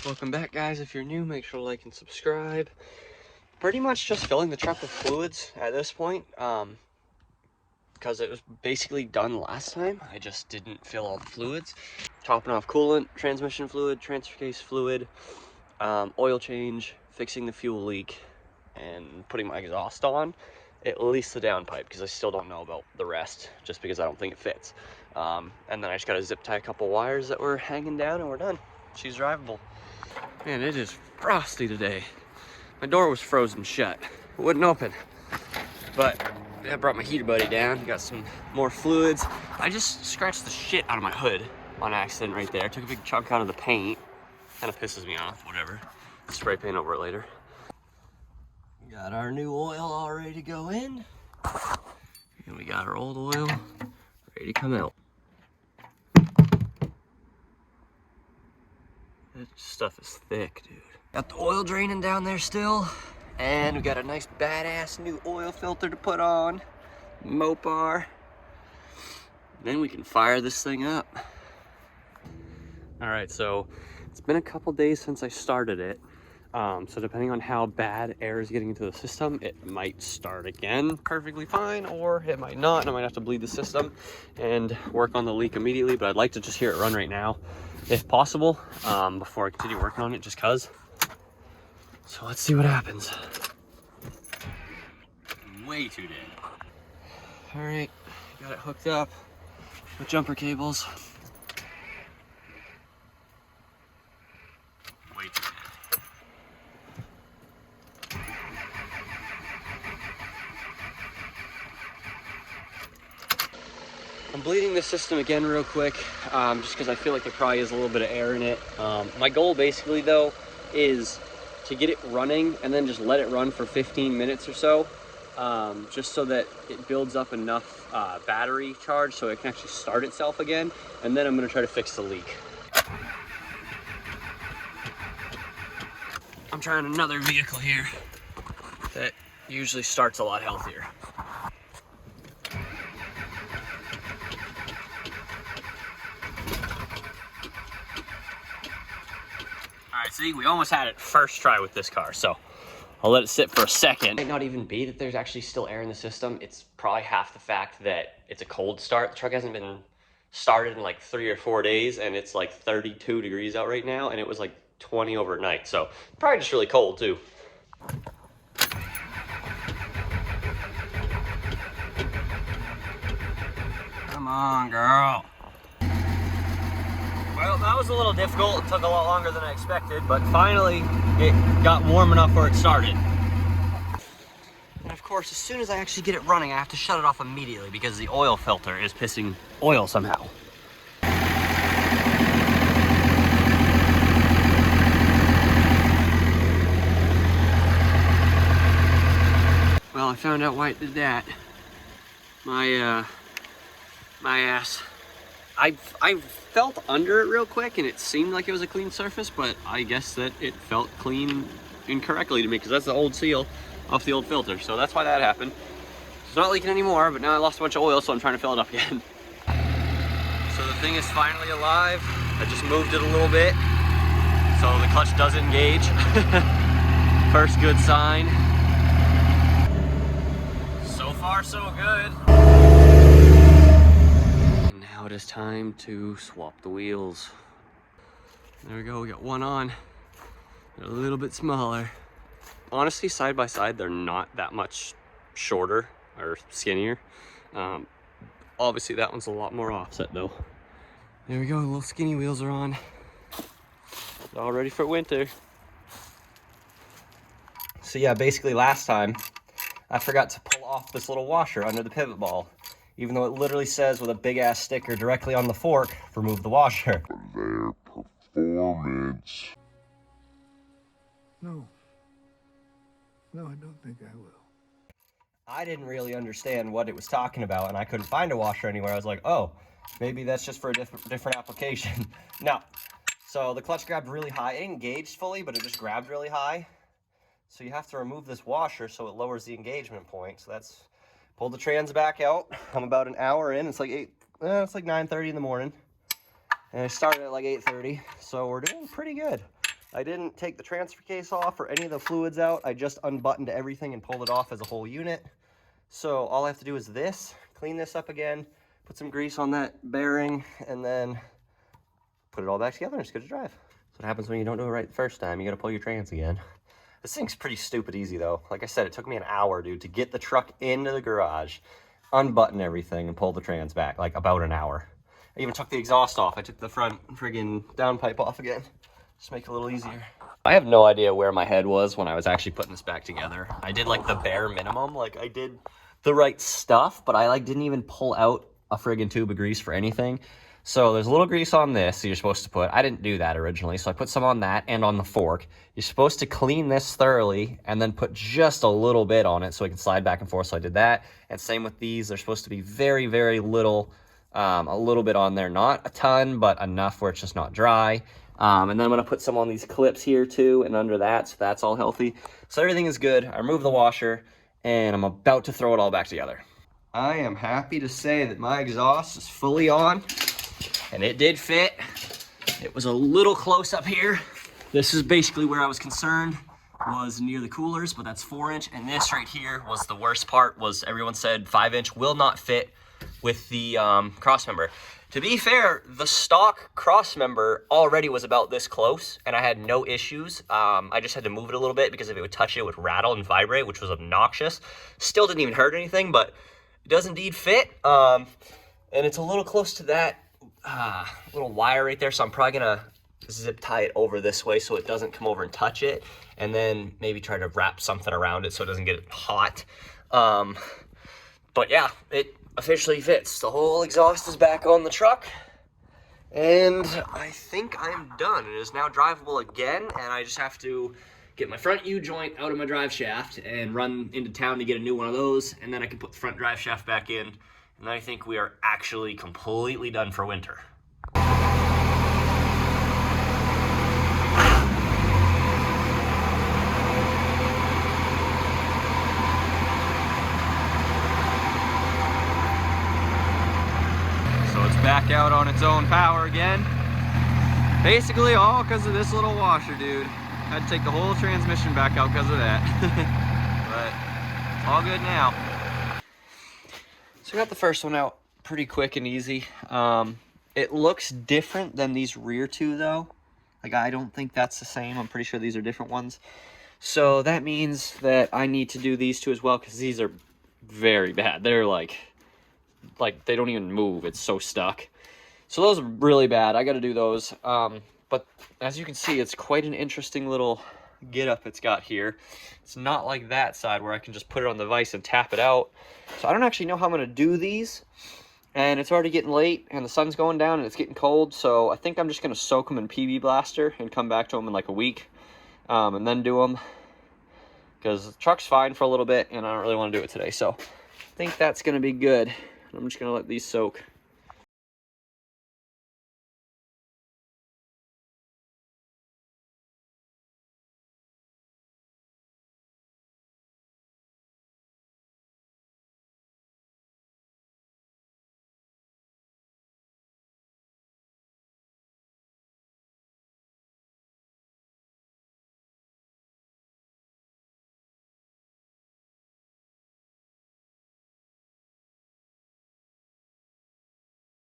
Welcome back, guys. If you're new, make sure to like and subscribe. Pretty much just filling the truck with fluids at this point, because it was basically done last time. I just didn't fill all the fluids. Topping off coolant, transmission fluid, transfer case fluid, oil change, fixing the fuel leak, and putting my exhaust on, at least the downpipe, because I still don't know about the rest, just because I don't think it fits. And then I just got to zip tie a couple wires that were hanging down, and we're done. She's drivable. Man, it is frosty today. My door was frozen shut. It wouldn't open. But I brought my heater buddy down. Got some more fluids. I just scratched the shit out of my hood on accident right there. Took a big chunk out of the paint. Kind of pisses me off, whatever. Spray paint over it later. Got our new oil all ready to go in. And we got our old oil ready to come out. That stuff is thick, dude. Got the oil draining down there still. And we got a nice badass new oil filter to put on. Mopar. Then we can fire this thing up. All right, so it's been a couple days since I started it. So depending on how bad air is getting into the system, it might start again perfectly fine, or it might not, and I might have to bleed the system and work on the leak immediately, but I'd like to just hear it run right now, if possible, before I continue working on it, just cause. So let's see what happens. Way too dead. All right, got it hooked up with jumper cables. Way too dead. I'm bleeding the system again real quick, just because I feel like there probably is a little bit of air in it. My goal basically though is to get it running and then just let it run for 15 minutes or so, just so that it builds up enough battery charge so it can actually start itself again, and then I'm going to try to fix the leak. I'm trying another vehicle here that usually starts a lot healthier. Alright, see, we almost had it first try with this car, so I'll let it sit for a second. It might not even be that there's actually still air in the system. It's probably half the fact that it's a cold start. The truck hasn't been started in like 3 or 4 days, and it's like 32 degrees out right now, and it was like 20 overnight, so probably just really cold too. Come on, girl. Well, that was a little difficult. It took a lot longer than I expected, but finally it got warm enough where it started. And of course, as soon as I actually get it running, I have to shut it off immediately because the oil filter is pissing oil somehow. Well, I found out why it did that. My ass. I felt under it real quick and it seemed like it was a clean surface, but I guess that it felt clean incorrectly to me because that's the old seal off the old filter. So that's why that happened. It's not leaking anymore, but now I lost a bunch of oil, so I'm trying to fill it up again. So the thing is finally alive. I just moved it a little bit so the clutch does engage. First good sign. So far, so good. Now it is time to swap the wheels. There we go, we got one on. They're a little bit smaller. Honestly, side by side, they're not that much shorter or skinnier. Obviously that one's a lot more offset though. There we go, the little skinny wheels are on. All ready for winter. So yeah, basically last time, I forgot to pull off this little washer under the pivot ball. Even though it literally says with a big ass sticker directly on the fork, remove the washer. Their performance. No, I don't think I will. I didn't really understand what it was talking about, and I couldn't find a washer anywhere. I was like, oh, maybe that's just for a different application. No. So the clutch grabbed really high. It engaged fully, but it just grabbed really high. So you have to remove this washer so it lowers the engagement point. So that's... Pulled the trans back out. I'm about an hour in. It's like 9:30 in the morning. And I started at like 8:30. So we're doing pretty good. I didn't take the transfer case off or any of the fluids out. I just unbuttoned everything and pulled it off as a whole unit. So all I have to do is this, clean this up again, put some grease on that bearing, and then put it all back together and it's good to drive. That's what happens when you don't do it right the first time. You gotta pull your trans again. This thing's pretty stupid easy though. Like I said, it took me an hour, dude, to get the truck into the garage, unbutton everything, and pull the trans back, like about an hour. I even took the exhaust off. I took the front friggin' downpipe off again. Just make it a little easier. I have no idea where my head was when I was actually putting this back together. I did like the bare minimum. Like I did the right stuff, but I like didn't even pull out a friggin' tube of grease for anything. So there's a little grease on this that you're supposed to put. I didn't do that originally, so I put some on that and on the fork. You're supposed to clean this thoroughly and then put just a little bit on it so it can slide back and forth. So I did that. And same with these. They're supposed to be very, very little, a little bit on there. Not a ton, but enough where it's just not dry. And then I'm going to put some on these clips here too and under that, so that's all healthy. So everything is good. I removed the washer and I'm about to throw it all back together. I am happy to say that my exhaust is fully on and it did fit. It was a little close up here. This is basically where I was concerned, was near the coolers, but that's 4-inch. And this right here was the worst part, was everyone said 5-inch will not fit with the cross member. To be fair, the stock cross member already was about this close and I had no issues. I just had to move it a little bit because if it would touch it, it would rattle and vibrate, which was obnoxious. Still didn't even hurt anything, but it does indeed fit. And it's a little close to that little wire right there, so I'm probably gonna zip tie it over this way so it doesn't come over and touch it, and then maybe try to wrap something around it so it doesn't get hot. But yeah, it officially fits. The whole exhaust is back on the truck, and I think I'm done. It is now drivable again, and I just have to get my front U-joint out of my drive shaft and run into town to get a new one of those, and then I can put the front drive shaft back in, and then I think we are actually completely done for winter. Back out on its own power again. Basically all because of this little washer, dude. Had to take the whole transmission back out because of that. But it's all good now. So I got the first one out pretty quick and easy. It looks different than these rear two though. Like I don't think that's the same. I'm pretty sure these are different ones. So that means that I need to do these two as well because these are very bad. They're like they don't even move. It's so stuck. So those are really bad. I got to do those. But as you can see, it's quite an interesting little get up it's got here. It's not like that side where I can just put it on the vise and tap it out. So I don't actually know how I'm going to do these. And it's already getting late and the sun's going down and it's getting cold. So I think I'm just going to soak them in PB Blaster and come back to them in like a week. And then do them. Because the truck's fine for a little bit and I don't really want to do it today. So I think that's going to be good. I'm just going to let these soak.